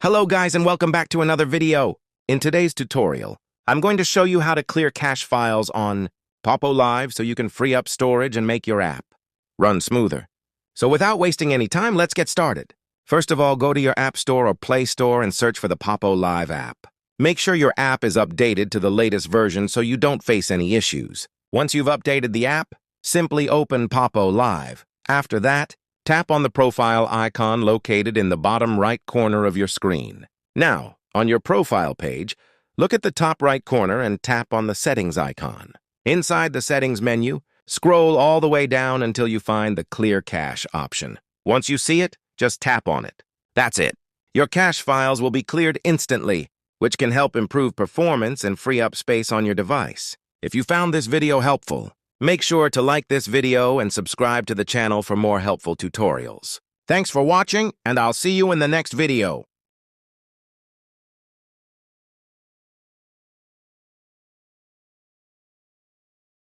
Hello guys and welcome back to another video. In today's tutorial, I'm going to show you how to clear cache files on Poppo Live so you can free up storage and make your app run smoother. So without wasting any time, let's get started. First of all, go to your App Store or Play Store and search for the Poppo Live app. Make sure your app is updated to the latest version so you don't face any issues. Once you've updated the app, simply open Poppo Live. After that, tap on the profile icon located in the bottom right corner of your screen. Now, on your profile page, look at the top right corner and tap on the settings icon. Inside the settings menu, scroll all the way down until you find the clear cache option. Once you see it, just tap on it. That's it. Your cache files will be cleared instantly, which can help improve performance and free up space on your device. If you found this video helpful, make sure to like this video and subscribe to the channel for more helpful tutorials. Thanks for watching, and I'll see you in the next video.